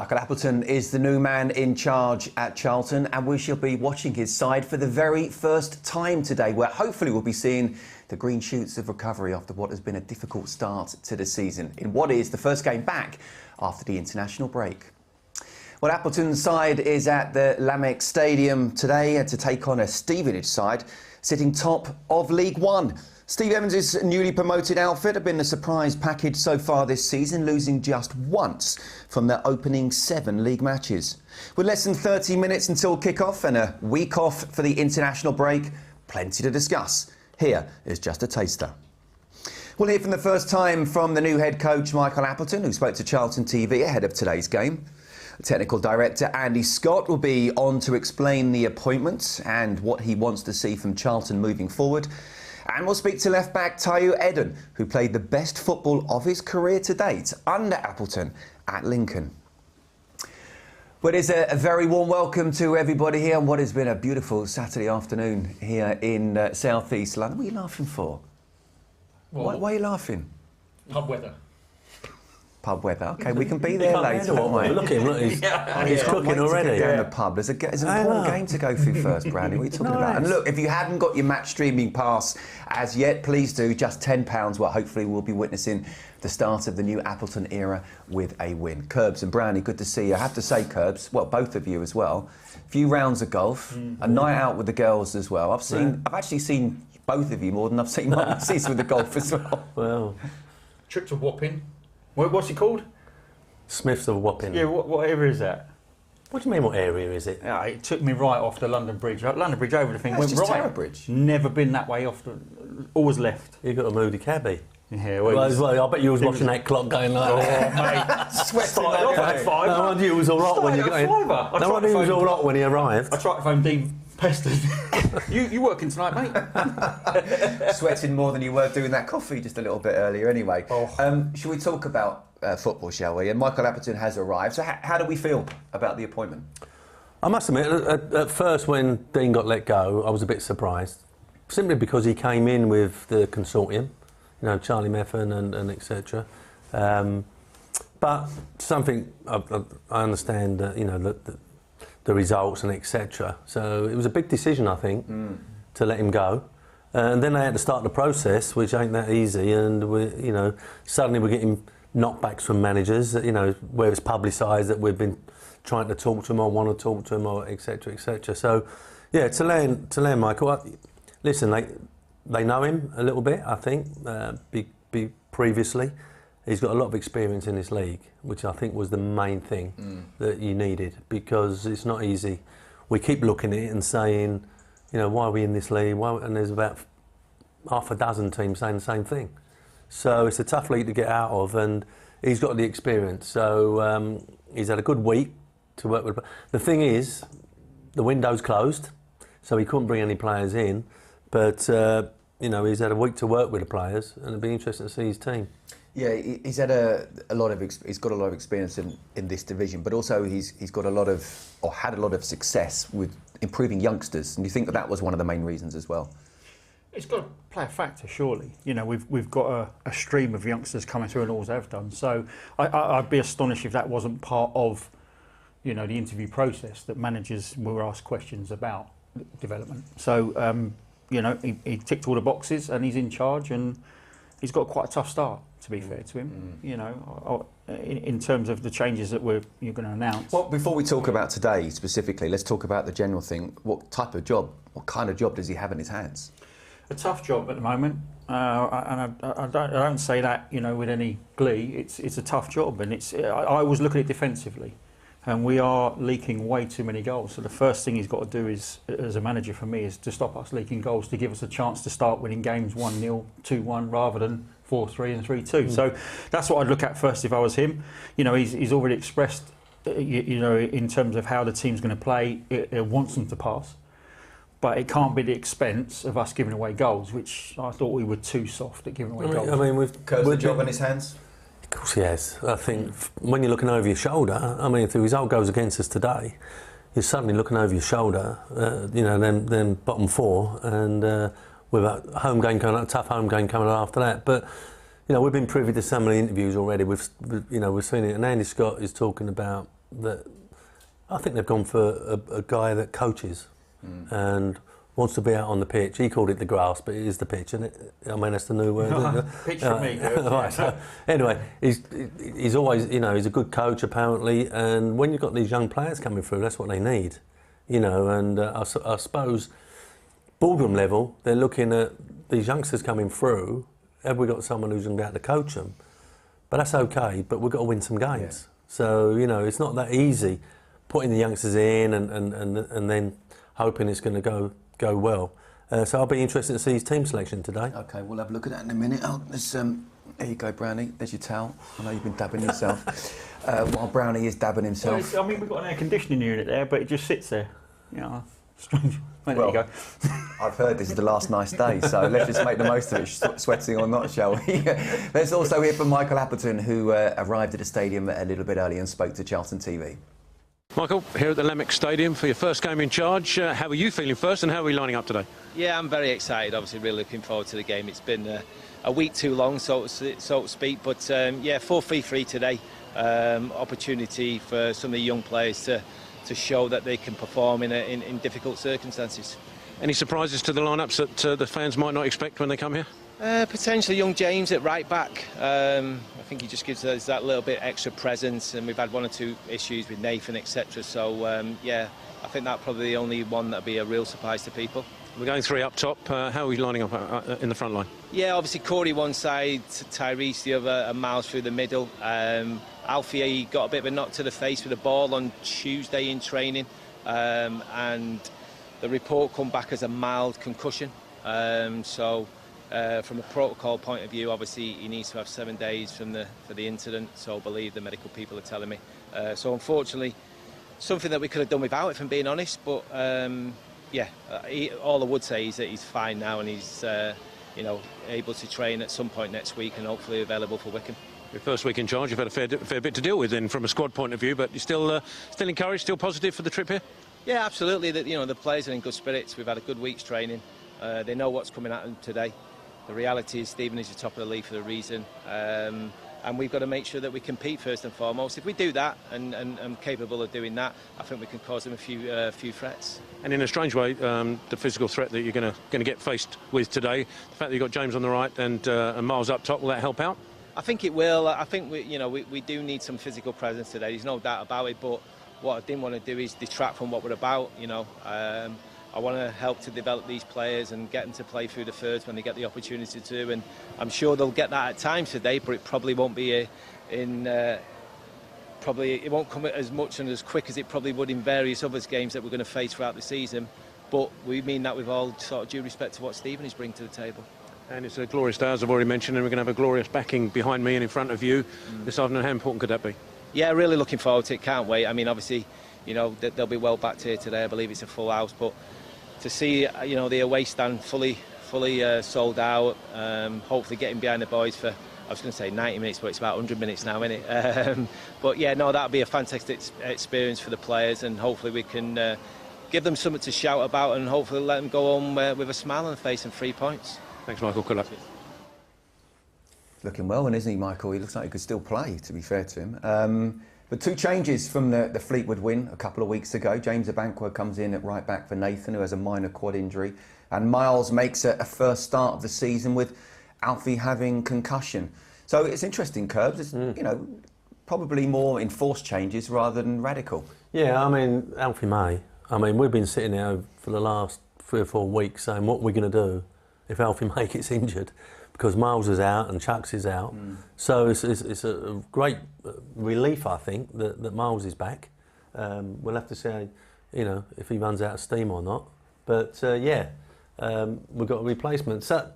Michael Appleton is the new man in charge at Charlton, and we shall be watching his side for the very first time today, where hopefully we'll be seeing the green shoots of recovery after what has been a difficult start to the season, in what is the first game back after the international break. Well, Appleton's side is at the Lamex Stadium today to take on a Stevenage side sitting top of League One. Steve Evans' newly promoted outfit have been a surprise package so far this season, losing just once from their opening 7 league matches. With less than 30 minutes until kick-off and a week off for the international break, plenty to discuss. Here is just a taster. We'll hear for the first time from the new head coach, Michael Appleton, who spoke to Charlton TV ahead of today's game. Technical director Andy Scott will be on to explain the appointment and what he wants to see from Charlton moving forward. And we'll speak to left-back Edun, who played the best football of his career to date under Appleton at Lincoln. Well, it's a very warm welcome to everybody here on what has been a beautiful Saturday afternoon here in South East London. What are you laughing for? Why are you laughing? Pub weather. Pub weather. OK, we can be there later. Look at him, he's cooking already. Down the pub. There's an important game to go through first, Brownie. What are you talking about? And look, if you haven't got your match streaming pass as yet, please do. Just £10. Well, hopefully we'll be witnessing the start of the new Appleton era with a win. Curbs and Brownie, good to see you. I have to say, Curbs, well, both of you as well. A few rounds of golf, a night out with the girls as well. I've actually seen both of you more than I've seen my missus with the golf as well. Well, Trip to Wapping. What's it called? Smiths of Wapping. Yeah, what area is that? What do you mean, what area is it? Yeah, it took me right off the London Bridge. London Bridge over the thing. Went Went right. right. Bridge. Never been that way off. Always left. You got a moody cabbie. Yeah, Well, I bet you was watching that clock going like mate, Sweating started off at 5. No wonder you was all right when you got in. No wonder you was all right when he arrived. I tried to phone Dean Pestered. you working tonight, mate? Sweating more than you were doing that coffee just a little bit earlier anyway. Shall we talk about football, shall we? And Michael Appleton has arrived. So how do we feel about the appointment? I must admit, at first when Dean got let go, I was a bit surprised. Simply because he came in with the consortium, you know, Charlie Meffin and etc. But something I understand, you know, the results and etc. So it was a big decision, I think, to let him go. And then they had to start the process, which ain't that easy. And suddenly we're getting knockbacks from managers, you know, where it's publicised that we've been trying to talk to him or want to talk to him or etc. etc. So, yeah, to learn Michael. Listen, they know him a little bit, I think, previously. He's got a lot of experience in this league, which I think was the main thing that you needed, because it's not easy. We keep looking at it and saying, you know, why are we in this league? And there's about half a dozen teams saying the same thing. So it's a tough league to get out of, and he's got the experience. So he's had a good week to work with. The thing is, the window's closed, so he couldn't bring any players in. But, you know, he's had a week to work with the players, and it'll be interesting to see his team. Yeah, he's had a lot of he's got a lot of experience in this division, but also he's got had a lot of success with improving youngsters, and you think that was one of the main reasons as well. It's got to play a factor, surely. You know, we've got a stream of youngsters coming through, and all they've done. So I'd be astonished if that wasn't part of, you know, the interview process, that managers were asked questions about development. So you know, he ticked all the boxes, and he's in charge, and he's got quite a tough start, to be fair to him, you know, in terms of the changes that you're going to announce. Well, before we talk about today specifically, let's talk about the general thing. What kind of job does he have in his hands? A tough job at the moment, and I don't say that, you know, with any glee. It's a tough job, and I always look at it defensively, and we are leaking way too many goals. So the first thing he's got to do is, as a manager for me, is to stop us leaking goals, to give us a chance to start winning games 1-0, 2-1, rather than 4-3 and 3-2. So that's what I'd look at first if I was him. You know, he's already expressed, you know, in terms of how the team's going to play, it wants them to pass. But it can't be the expense of us giving away goals, which I thought we were too soft at giving away goals. I mean, we've got the job in his hands. Of course he has. I think when you're looking over your shoulder, I mean, if the result goes against us today, you're suddenly looking over your shoulder, you know, then bottom 4, and with a home game coming up, a tough home game coming up after that. But, you know, we've been privy to some of the interviews already. We've seen it, and Andy Scott is talking about that I think they've gone for a guy that coaches and wants to be out on the pitch. He called it the grass, but it is the pitch, isn't it? I mean, that's the new word. Isn't it? Pitch for me. Right, so, anyway, he's always, you know, he's a good coach apparently, and when you've got these young players coming through, that's what they need, you know. And I suppose boardroom level, they're looking at these youngsters coming through. Have we got someone who's going to be able to coach them? But that's okay. But we've got to win some games. Yeah. So you know, it's not that easy putting the youngsters in and then hoping it's going to go well. So I'll be interested to see his team selection today. OK, we'll have a look at that in a minute. There you go, Brownie. There's your towel. I know you've been dabbing yourself. While Brownie is dabbing himself. Well, I mean, we've got an air conditioning unit there, but it just sits there. You know, strange. Well, there you go. I've heard this is the last nice day, so let's just make the most of it, sweating or not, shall we? Let's also hear from Michael Appleton, who arrived at the stadium a little bit early and spoke to Charlton TV. Michael, here at the Lennox Stadium for your first game in charge. How are you feeling first, and how are we lining up today? Yeah, I'm very excited. Obviously, really looking forward to the game. It's been a week too long, so to speak. But yeah, 4-3-3 today. Opportunity for some of the young players to show that they can perform in difficult circumstances. Any surprises to the lineups that the fans might not expect when they come here? Potentially young James at right back. I think he just gives us that little bit extra presence, and we've had one or two issues with Nathan, etc. So yeah, I think that's probably the only one that'll be a real surprise to people. We're going three up top. How are we lining up in the front line? Yeah, obviously Corey one side, Tyrese the other, and Miles through the middle. Alfie got a bit of a knock to the face with a ball on Tuesday in training, and the report come back as a mild concussion. So from a protocol point of view, obviously he needs to have 7 days for the incident. So I believe the medical people are telling me. So unfortunately, something that we could have done without, if I'm being honest. But yeah, all I would say is that he's fine now, and he's you know, able to train at some point next week and hopefully available for Wycombe. Your first week in charge, you've had a fair bit to deal with then from a squad point of view, but you're still encouraged, still positive for the trip here? Yeah, absolutely. You know, the players are in good spirits. We've had a good week's training. They know what's coming at them today. The reality is Stevenage is the top of the league for a reason, and we've got to make sure that we compete first and foremost. If we do that and I'm capable of doing that, I think we can cause them a few threats. And in a strange way, the physical threat that you're going to get faced with today, the fact that you've got James on the right and Miles up top, will that help out? I think it will. I think we do need some physical presence today. There's no doubt about it. But what I didn't want to do is detract from what we're about. You know, I want to help to develop these players and get them to play through the thirds when they get the opportunity to. And I'm sure they'll get that at times today. But it probably won't be probably it won't come as much and as quick as it probably would in various other games that we're going to face throughout the season. But we mean that with all sort of due respect to what Stevenage bring to the table. And it's a glorious day, as I've already mentioned, and we're going to have a glorious backing behind me and in front of you this afternoon. How important could that be? Yeah, really looking forward to it. Can't wait. I mean, obviously, you know, they'll be well backed here today. I believe it's a full house, but to see, you know, the away stand fully sold out, hopefully getting behind the boys for, I was going to say 90 minutes, but it's about 100 minutes now, isn't it? But yeah, no, that'll be a fantastic experience for the players, and hopefully we can give them something to shout about, and hopefully let them go home with a smile on their face and 3 points. Thanks, Michael. Good luck. Looking well, and isn't he, Michael? He looks like he could still play, to be fair to him. But two changes from the Fleetwood win a couple of weeks ago. James Abankwah comes in at right back for Nathan, who has a minor quad injury. And Miles makes a first start of the season with Alfie having concussion. So it's interesting, Curbs. It's, you know, probably more enforced changes rather than radical. Yeah, I mean, Alfie may. I mean, we've been sitting there for the last 3 or 4 weeks saying, what are we going to do if Alfie May gets injured? Because Miles is out and Chucks is out. So it's a great relief, I think, that Miles is back. We'll have to see, you know, if he runs out of steam or not. But yeah, we've got a replacement. So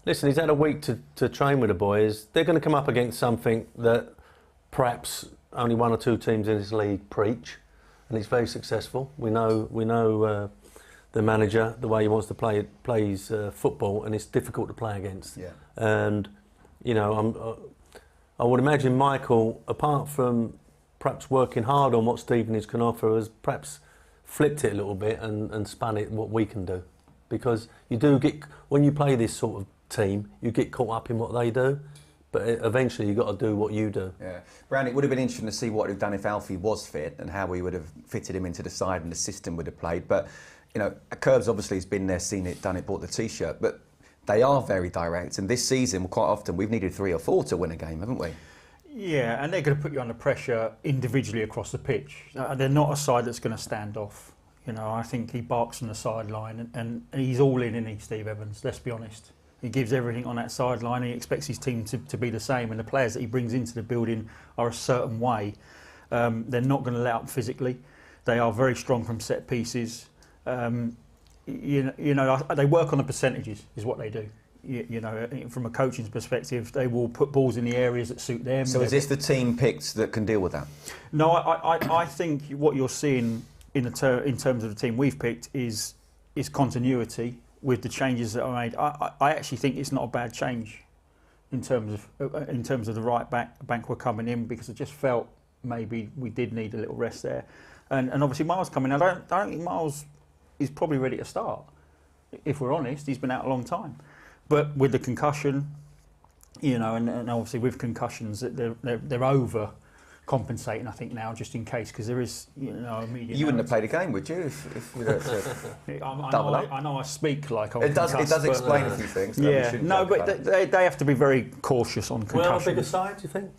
listen, he's had a week to train with the boys. They're going to come up against something that perhaps only 1 or 2 teams in this league preach, and it's very successful. We know the manager, the way he wants to plays football, and it's difficult to play against. Yeah. And you know, I would imagine Michael, apart from perhaps working hard on what Stevenage can offer, has perhaps flipped it a little bit and spun it what we can do, because you do get, when you play this sort of team, you get caught up in what they do, But eventually you've got to do what you do. Yeah. Brown, it would have been interesting to see what he'd done if Alfie was fit and how we would have fitted him into the side and the system would have played. But, you know, Curbs obviously has been there, seen it, done it, bought the T-shirt. But they are very direct. And this season, quite often, we've needed 3 or 4 to win a game, haven't we? Yeah, and they're going to put you under pressure individually across the pitch. They're not a side that's going to stand off. You know, I think he barks on the sideline and he's all in, isn't he, Steve Evans? Let's be honest. He gives everything on that sideline. He expects his team to be the same, and the players that he brings into the building are a certain way. They're not going to let up physically. They are very strong from set pieces. You know, they work on the percentages, is what they do. You know, from a coaching's perspective, they will put balls in the areas that suit them. So is this the team picked that can deal with that? No, I think what you're seeing in terms of the team we've picked is continuity. With the changes that are made, I actually think it's not a bad change in terms of the right back were coming in, because I just felt maybe we did need a little rest there, and obviously Miles coming. I don't think Miles is probably ready to start. If we're honest, he's been out a long time, but with the concussion, you know, and obviously with concussions, they're over compensating, I think, now, just in case, because there is, you know, immediate. You wouldn't have played a game, would you? If we were to I know I speak like I'm it does explain but, a few things. Yeah, no, but they have to be very cautious on concussion. We're a bigger side, do you think?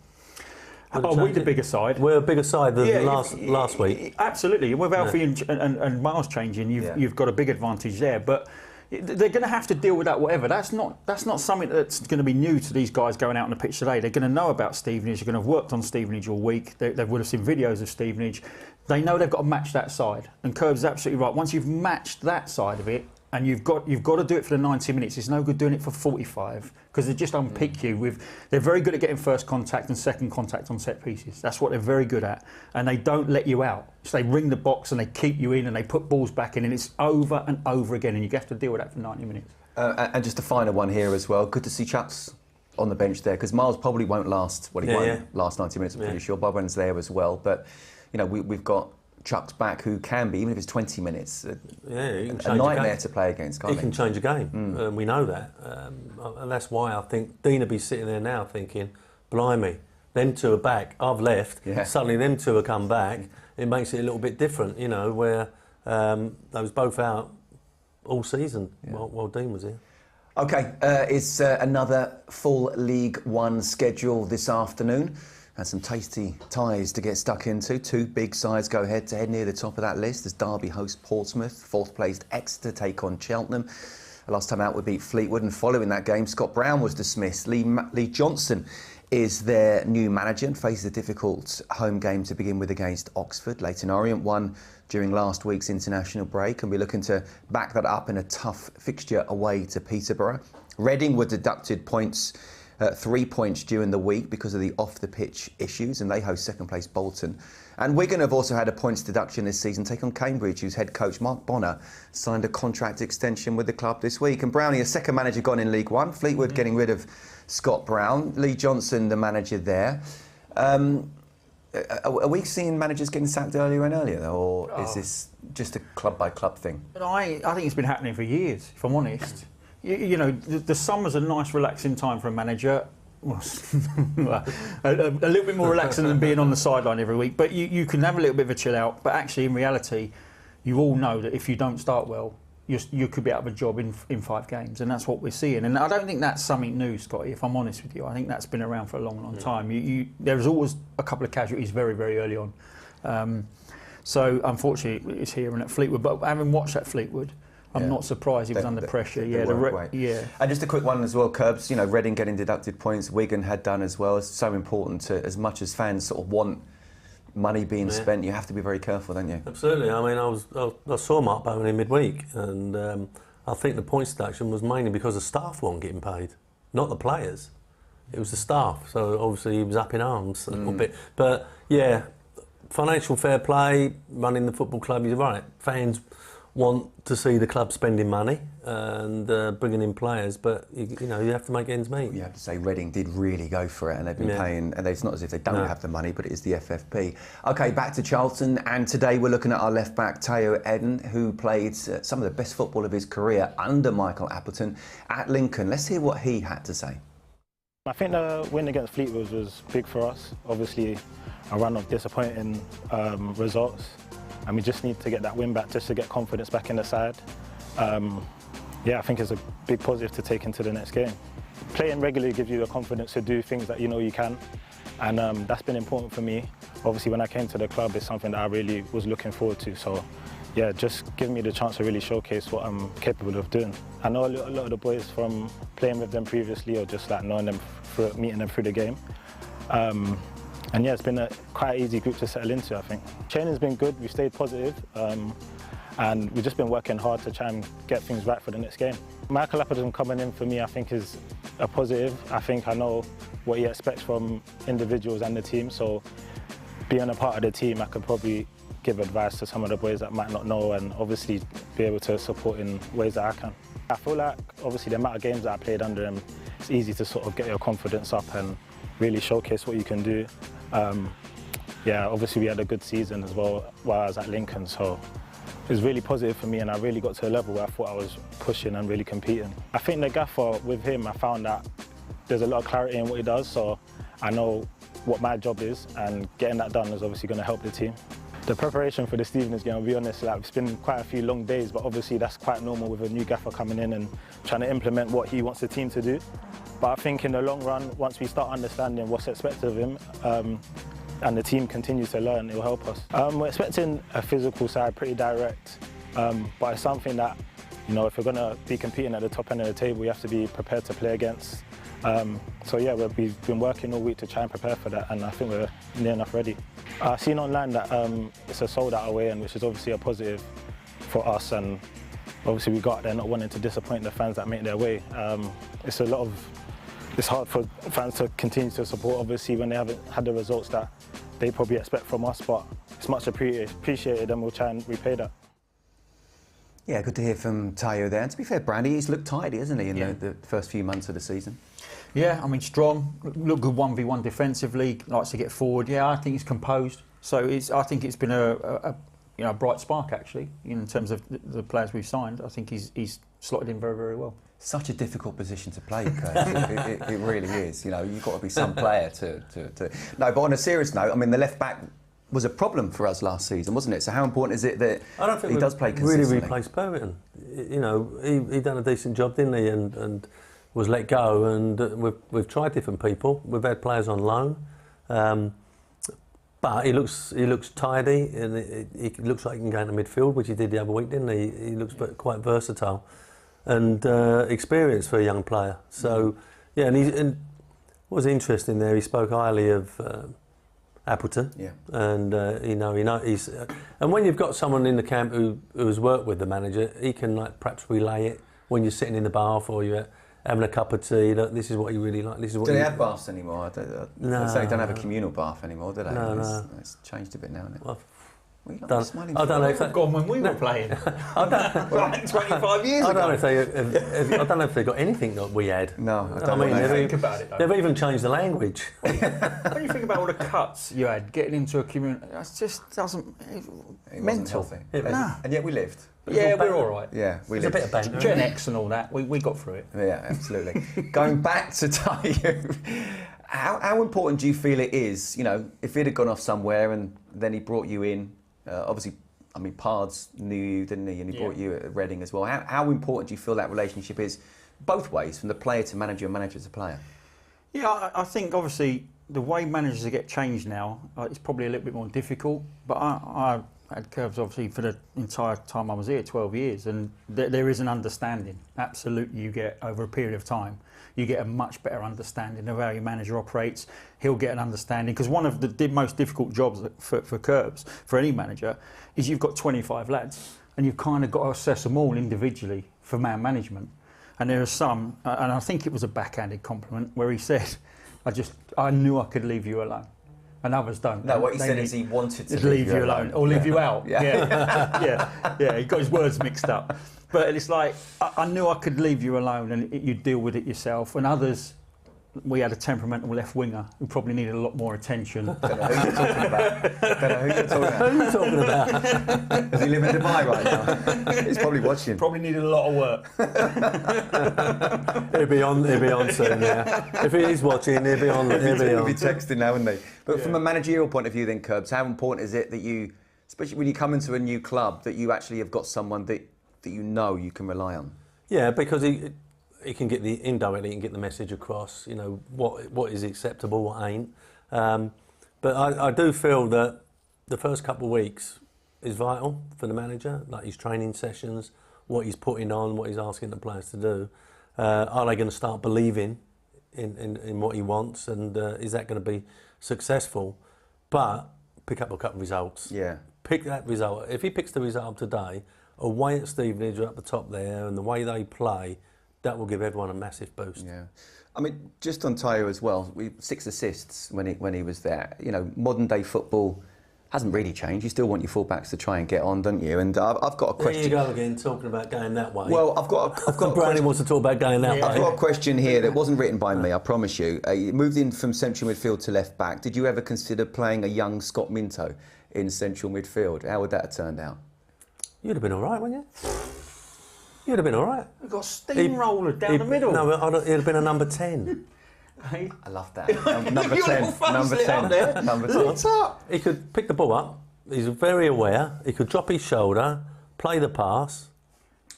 Are we the bigger side? We're a bigger side than last week. Absolutely. With Alfie and Miles changing, you've got a big advantage there. But they're going to have to deal with that, whatever. That's not something that's going to be new to these guys going out on the pitch today. They're going to know about Stevenage. They're going to have worked on Stevenage all week. They would have seen videos of Stevenage. They know they've got to match that side. And Curbs is absolutely right. Once you've matched that side of it, and you've got to do it for the 90 minutes. It's no good doing it for 45, because they just unpick you. They're very good at getting first contact and second contact on set pieces. That's what they're very good at, and they don't let you out. So they ring the box and they keep you in, and they put balls back in, and it's over and over again, and you have to deal with that for 90 minutes. And just a final one here as well. Good to see Chucks on the bench there, because Miles probably won't last. Well, he won't last 90 minutes. I'm pretty sure. Bobben's there as well, but you know we've got Chuck's back, who can be, even if it's 20 minutes, a nightmare to play against, can't he? He can change a game, we know that. And that's why I think Dean will be sitting there now thinking, blimey, them two are back, I've left, suddenly them two have come back. It makes it a little bit different, you know, where they was both out all season while Dean was here. OK, it's another full League One schedule this afternoon. And some tasty ties to get stuck into. 2 big sides go head-to-head near the top of that list as Derby host Portsmouth. 4th-placed Exeter take on Cheltenham. Last time out would beat Fleetwood, and following that game, Scott Brown was dismissed. Lee Johnson is their new manager and faces a difficult home game to begin with against Oxford. Leyton Orient won during last week's international break and we're looking to back that up in a tough fixture away to Peterborough. Reading were deducted points. 3 points during the week because of the off-the-pitch issues, and they host second-place Bolton. And Wigan have also had a points deduction this season, take on Cambridge, whose head coach Mark Bonner signed a contract extension with the club this week. And Brownie, a second manager gone in League One. Fleetwood getting rid of Scott Brown. Lee Johnson, the manager there. Are we seeing managers getting sacked earlier and earlier, though, or is this just a club-by-club thing? I think it's been happening for years, if I'm honest. You know, the summer's a nice, relaxing time for a manager. Well, a little bit more relaxing than being on the sideline every week. But you can have a little bit of a chill out. But actually, in reality, you all know that if you don't start well, you could be out of a job in 5 games. And that's what we're seeing. And I don't think that's something new, Scotty, if I'm honest with you. I think that's been around for a long, long time. There's always a couple of casualties very, very early on. So, unfortunately, it's here and at Fleetwood. But having watched that Fleetwood, I'm not surprised he was under pressure. And just a quick one as well, Curbs. You know, Reading getting deducted points, Wigan had done as well. It's so important to, as much as fans sort of want money being spent, you have to be very careful, don't you? Absolutely. I mean, I saw Mark Bowen in midweek, and I think the points deduction was mainly because the staff weren't getting paid, not the players. It was the staff. So obviously he was up in arms a little bit. But yeah, financial fair play, running the football club. You're right. Fans want to see the club spending money and bringing in players, but you know you have to make ends meet. You have to say Reading did really go for it, and they've been paying, and it's not as if they don't have the money, but it is the FFP. OK, back to Charlton, and today we're looking at our left back Teo Edun, who played some of the best football of his career under Michael Appleton at Lincoln. Let's hear what he had to say. I think the win against Fleetwood was big for us. Obviously, a run of disappointing results, and we just need to get that win back just to get confidence back in the side. Yeah, I think it's a big positive to take into the next game. Playing regularly gives you the confidence to do things that you know you can, and that's been important for me. Obviously, when I came to the club, it's something that I really was looking forward to. So, yeah, just giving me the chance to really showcase what I'm capable of doing. I know a lot of the boys from playing with them previously, or just like knowing them, meeting them through the game. And yeah, it's been a quite easy group to settle into, I think. Training's been good, we've stayed positive, and we've just been working hard to try and get things right for the next game. Michael Appleton coming in for me, I think, is a positive. I think I know what he expects from individuals and the team, so being a part of the team, I could probably give advice to some of the boys that might not know, and obviously be able to support in ways that I can. I feel like, obviously, the amount of games that I played under him, it's easy to sort of get your confidence up and really showcase what you can do. Yeah, obviously we had a good season as well while I was at Lincoln, so it was really positive for me, and I really got to a level where I thought I was pushing and really competing. I think the gaffer, with him, I found that there's a lot of clarity in what he does, so I know what my job is, and getting that done is obviously going to help the team. The preparation for the Stevenage game, I'll be honest, like, it's been quite a few long days, but obviously that's quite normal with a new gaffer coming in and trying to implement what he wants the team to do. But I think in the long run, once we start understanding what's expected of him, and the team continues to learn, it will help us. We're expecting a physical side, pretty direct, but it's something that, you know, if we're going to be competing at the top end of the table, you have to be prepared to play against. So yeah, we've been working all week to try and prepare for that, and I think we're near enough ready. I've seen online that it's a sold-out away, and which is obviously a positive for us, and obviously we got there not wanting to disappoint the fans that make their way. It's hard for fans to continue to support, obviously, when they haven't had the results that they probably expect from us, but it's much appreciated, and we'll try and repay that. Yeah, good to hear from Tayo there. And to be fair, Brandy, he's looked tidy, hasn't he, in the first few months of the season? Yeah, I mean, strong, look good 1v1 defensively, likes to get forward. Yeah, I think he's composed. So I think it's been a bright spark, actually, in terms of the players we've signed. I think he's slotted in very, very well. Such a difficult position to play, Kurt. it really is. You know, you've got to be some player to. No, but on a serious note, I mean, the left back was a problem for us last season, wasn't it? So how important is it that he does play consistently? Really replaced Purriton. You know, he done a decent job, didn't he? And was let go. And we've tried different people. We've had players on loan. But he looks tidy, and he looks like he can go into midfield, which he did the other week, didn't he? He looks quite versatile and experienced for a young player. So, yeah, and what was interesting there, he spoke highly of Appleton. Yeah. And he's and when you've got someone in the camp who has worked with the manager, he can perhaps relay it when you're sitting in the bath or you're having a cup of tea. Look, this is what you really like. This is what. Do they have baths anymore? No. They don't have a communal bath anymore, do they? No. It's changed a bit now, isn't it? Well, I don't know if they've gone when we were playing. Like 25 years ago. I don't know if they got anything that we had. No, I don't know. Think about it, though. They've even changed the language. When you think about all the cuts you had getting into a community, that just doesn't. It mental. And yet we lived. Yeah, we're all right. Yeah, we lived. A bit of banter. Gen X and all that. We got through it. Yeah, absolutely. Going back to Tayo, how important do you feel it is? You know, if he'd have gone off somewhere and then he brought you in. Obviously, I mean, Pards knew you, didn't he? And he brought you at Reading as well. How important do you feel that relationship is, both ways, from the player to manager and manager to player? Yeah, I think obviously the way managers get changed now, it's probably a little bit more difficult. But I had Curbs obviously for the entire time I was here, 12 years, and there is an understanding. Absolutely, you get over a period of time. You get a much better understanding of how your manager operates. He'll get an understanding, because one of the most difficult jobs for Curbs, for any manager, is you've got 25 lads and you've kind of got to assess them all individually for man management. And there are some, and I think it was a backhanded compliment, where he said, I knew I could leave you alone. And others don't. No, what he said is he wanted to leave you alone. Or leave you out. Yeah. He got his words mixed up. But it's like, I knew I could leave you alone and you'd deal with it yourself. And others, we had a temperamental left winger who probably needed a lot more attention. Don't know who you're talking about. Don't know who you're talking about. Who are you talking about? Does he live in Dubai right now? He's probably watching. Probably needed a lot of work. He'll be on soon, yeah. If he is watching, he'll be on. He'll be texting now, wouldn't he? But from a managerial point of view then, Curbs, how important is it that you, especially when you come into a new club, that you actually have got someone that you know you can rely on? Yeah, because he can get indirectly, he can get the message across, you know, what is acceptable, what ain't. But I do feel that the first couple of weeks is vital for the manager, like his training sessions, what he's putting on, what he's asking the players to do. Are they going to start believing in what he wants, and is that going to be successful? But pick up a couple of results. Yeah. Pick that result. If he picks the result today, away at Stevenage at the top there, and the way they play, that will give everyone a massive boost. Yeah, I mean, just on Tayo as well, 6 assists when he was there. You know, modern day football hasn't really changed. You still want your fullbacks to try and get on, don't you? And I've got a question. There you go again, talking about going that way. Well, I've got Brownie wants to talk about going that way. I've got a question here that wasn't written by me, I promise you. You moved in from central midfield to left back. Did you ever consider playing a young Scott Minto in central midfield? How would that have turned out? You'd have been all right, wouldn't you? You'd have been all right. We've got a steamroller down the middle. No, it'd have been a number 10. Hey? I love that. Number 10. Number 10. Number 10. What's up? He could pick the ball up. He's very aware. He could drop his shoulder, play the pass.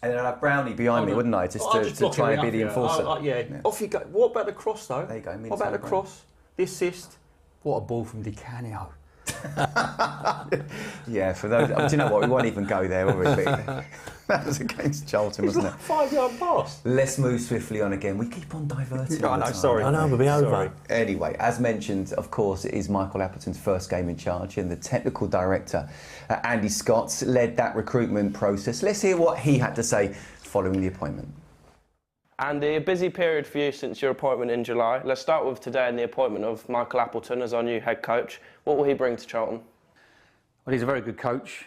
And then I'd have Brownie behind me, wouldn't I? Just to try and be the enforcer. Yeah. Off you go. What about the cross, though? There you go. What about the cross? The assist? What a ball from Di Canio. Yeah, for those. Do you know what? We won't even go there, will we? That was against Charlton, wasn't it? 5-yard pass. Let's move swiftly on again. We keep on diverting. I know, sorry. I know, we'll be over. Anyway, as mentioned, of course, it is Michael Appleton's first game in charge, and the technical director, Andy Scott, led that recruitment process. Let's hear what he had to say following the appointment. Andy, a busy period for you since your appointment in July. Let's start with today and the appointment of Michael Appleton as our new head coach. What will he bring to Charlton? Well, he's a very good coach.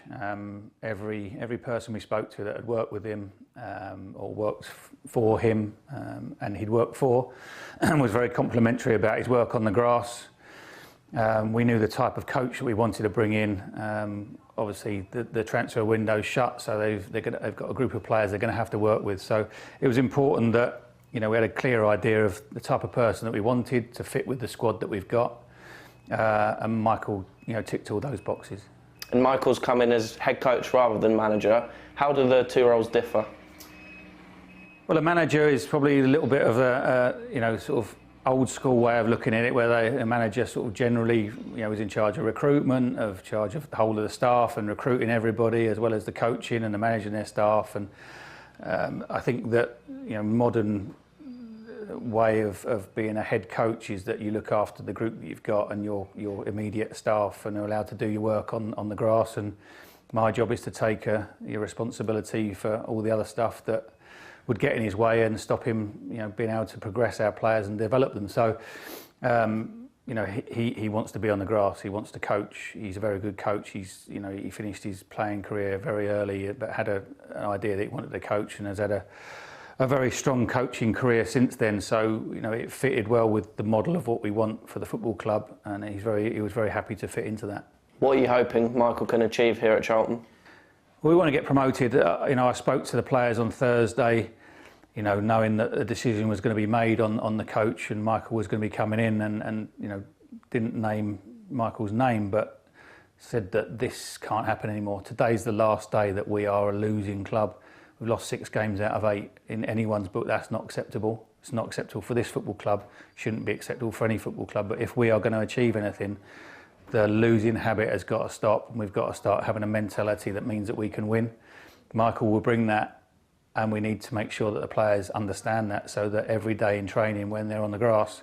Every person we spoke to that had worked with him or worked for him and he'd worked for was very complimentary about his work on the grass. We knew the type of coach that we wanted to bring in. Obviously, the transfer window's shut, so they've got a group of players they're going to have to work with. So it was important that we had a clear idea of the type of person that we wanted to fit with the squad that we've got. And Michael, ticked all those boxes. And Michael's come in as head coach rather than manager. How do the two roles differ? Well, a manager is probably a little bit of a sort of old school way of looking at it, where a manager sort of generally is in charge of recruitment, charge of the whole of the staff and recruiting everybody, as well as the coaching and the managing their staff. And I think that modern way of being a head coach is that you look after the group that you've got and your immediate staff, and are allowed to do your work on the grass. And my job is to take your responsibility for all the other stuff that would get in his way and stop him, being able to progress our players and develop them. So, he wants to be on the grass. He wants to coach. He's a very good coach. He finished his playing career very early, but had an idea that he wanted to coach, and has had a very strong coaching career since then. So, it fitted well with the model of what we want for the football club, and he was very happy to fit into that. What are you hoping Michael can achieve here at Charlton? Well, we want to get promoted. I spoke to the players on Thursday, knowing that the decision was going to be made on the coach, and Michael was going to be coming in, and didn't name Michael's name, but said that this can't happen anymore. Today's the last day that we are a losing club. We've lost 6 games out of 8 in anyone's book. That's not acceptable. It's not acceptable for this football club. Shouldn't be acceptable for any football club. But if we are going to achieve anything, the losing habit has got to stop, and we've got to start having a mentality that means that we can win. Michael will bring that, and we need to make sure that the players understand that, so that every day in training, when they're on the grass,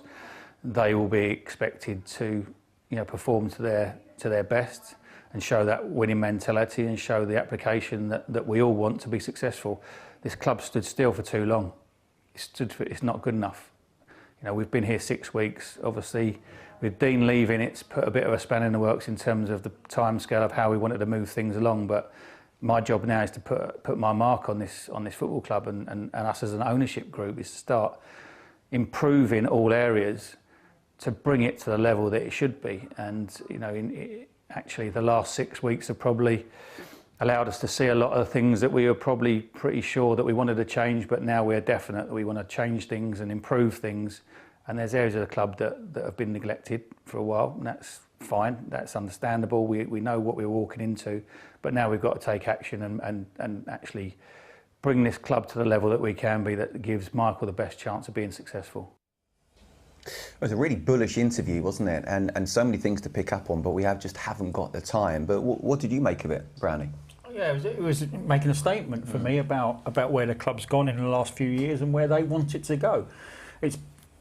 they will be expected to perform to their best, and show that winning mentality, and show the application that we all want to be successful. This club stood still for too long. It's not good enough. We've been here 6 weeks. Obviously, with Dean leaving, it's put a bit of a spanner in the works in terms of the timescale of how we wanted to move things along. But my job now is to put my mark on this football club, and us as an ownership group is to start improve in all areas to bring it to the level that it should be. And actually the last 6 weeks have probably allowed us to see a lot of things that we were probably pretty sure that we wanted to change, but now we're definite that we want to change things and improve things. And there's areas of the club that have been neglected for a while, and that's fine, that's understandable. We know what we're walking into, but now we've got to take action and actually bring this club to the level that we can be, that gives Michael the best chance of being successful. It was a really bullish interview, wasn't it? And so many things to pick up on, but we haven't got the time. But what did you make of it, Brownie? Yeah, it was making a statement for me about where the club's gone in the last few years and where they want it to go. It's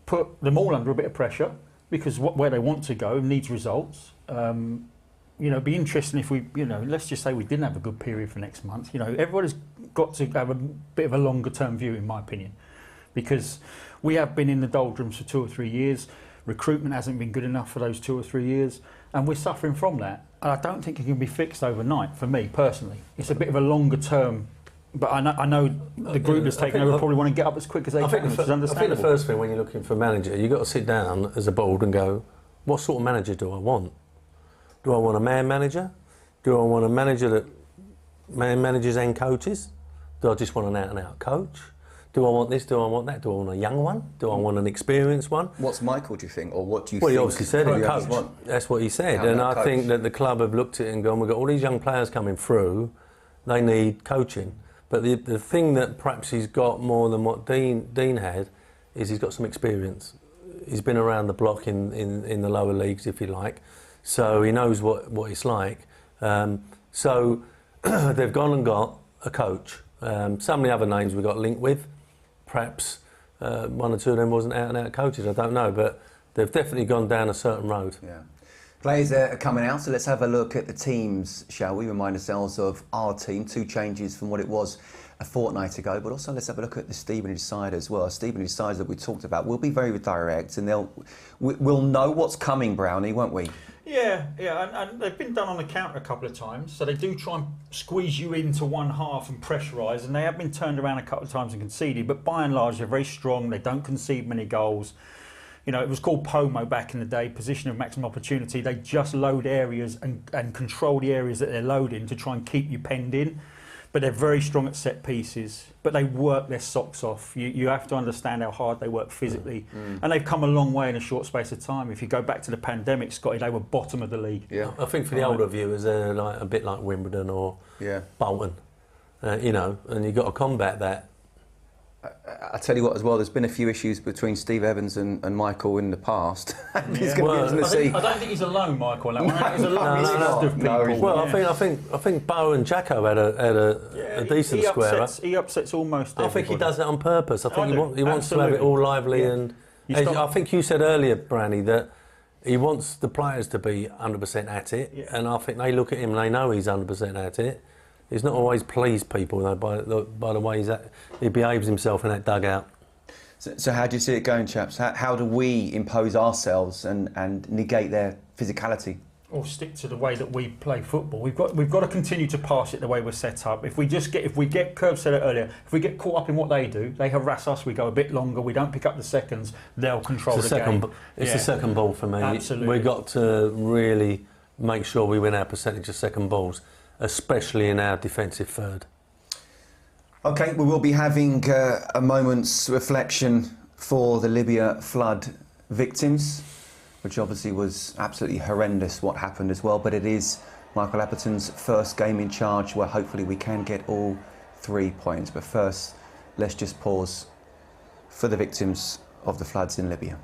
put them all under a bit of pressure because where they want to go needs results. It'd be interesting if we, let's just say we didn't have a good period for next month. Everybody's got to have a bit of a longer term view, in my opinion, because we have been in the doldrums for 2 or 3 years. Recruitment hasn't been good enough for those 2 or 3 years, and we're suffering from that. And I don't think it can be fixed overnight, for me personally. It's a bit of a longer term, but I know the group that's taken over probably want to get up as quick as they can, which is understandable. I think the first thing when you're looking for a manager, you've got to sit down as a board and go, what sort of manager do I want? Do I want a man manager? Do I want a manager that managers and coaches? Do I just want an out-and-out coach? Do I want this? Do I want that? Do I want a young one? Do I want an experienced one? What's Michael, do you think? Or what do you think? Well, he obviously said it, coach. That's what he said. And I think that the club have looked at it and gone, we've got all these young players coming through, they need coaching. But the thing that perhaps he's got more than what Dean had is he's got some experience. He's been around the block in the lower leagues, if you like. So he knows what it's like. So they've gone and got a coach. Some of the other names we got linked with, perhaps one or two of them wasn't out-and-out coaches, I don't know, but they've definitely gone down a certain road. Yeah. Players are coming out, so let's have a look at the teams, shall we? Remind ourselves of our team, 2 changes from what it was a fortnight ago, but also let's have a look at the Stevenage side as well. Stevenage side that we talked about will be very direct, and we'll know what's coming, Brownie, won't we? Yeah, and they've been done on the counter a couple of times, so they do try and squeeze you into one half and pressurise, and they have been turned around a couple of times and conceded, but by and large they're very strong, they don't concede many goals. It was called POMO back in the day, position of maximum opportunity. They just load areas and control the areas that they're loading to try and keep you penned in. But they're very strong at set pieces, but they work their socks off. You have to understand how hard they work physically. And they've come a long way in a short space of time. If you go back to the pandemic, Scotty, they were bottom of the league. Yeah, I think for the older viewers, they're like a bit like Wimbledon or Bolton, and you've got to combat that. I tell you what, as well, there's been a few issues between Steve Evans and Michael in the past. He's going to be see. I don't think he's alone, Michael. On that one. He's alone. Of people. Well, I think Bo and Jacko had a decent square up. He upsets almost everybody. I think he does it on purpose. I think he wants to have it all lively and. I think you said earlier, Brandy, that he wants the players to be 100% at it, and I think they look at him and they know he's 100% at it. He's not always pleased people though, by the way he behaves himself in that dugout. So how do you see it going, chaps? How do we impose ourselves and negate their physicality? Or stick to the way that we play football. We've got to continue to pass it the way we're set up. If we get Curve said it earlier, if we get caught up in what they do, they harass us. We go a bit longer. We don't pick up the seconds. They'll control the game. It's the second ball for me. Absolutely. We've got to really make sure we win our percentage of second balls, especially in our defensive third. OK, we will be having a moment's reflection for the Libya flood victims, which obviously was absolutely horrendous what happened as well, but it is Michael Appleton's first game in charge where hopefully we can get all 3 points. But first, let's just pause for the victims of the floods in Libya.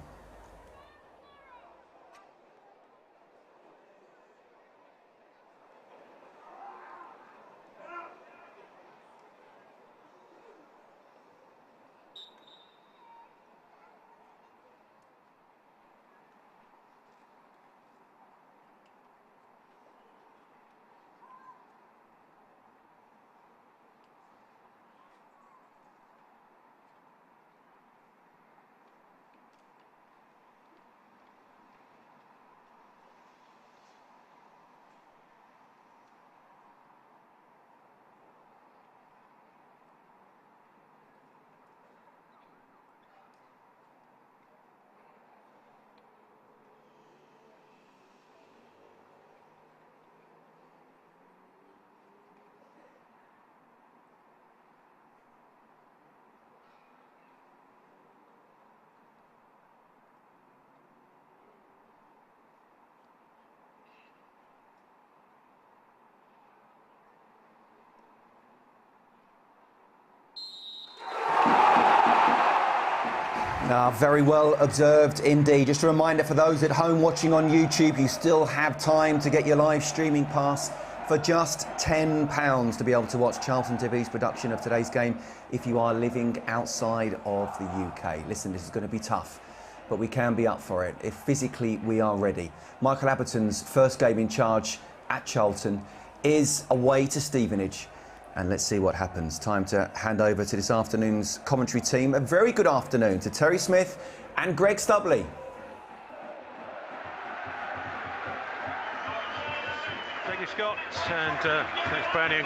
Very well observed indeed. Just a reminder for those at home watching on YouTube, you still have time to get your live streaming pass for just £10 to be able to watch Charlton TV's production of today's game if you are living outside of the UK. Listen, this is going to be tough, but we can be up for it if physically we are ready. Michael Appleton's first game in charge at Charlton is away to Stevenage. And let's see what happens. Time to hand over to this afternoon's commentary team. A very good afternoon to Terry Smith and Greg Stubley. Thank you, Scott, and thanks, Brownie.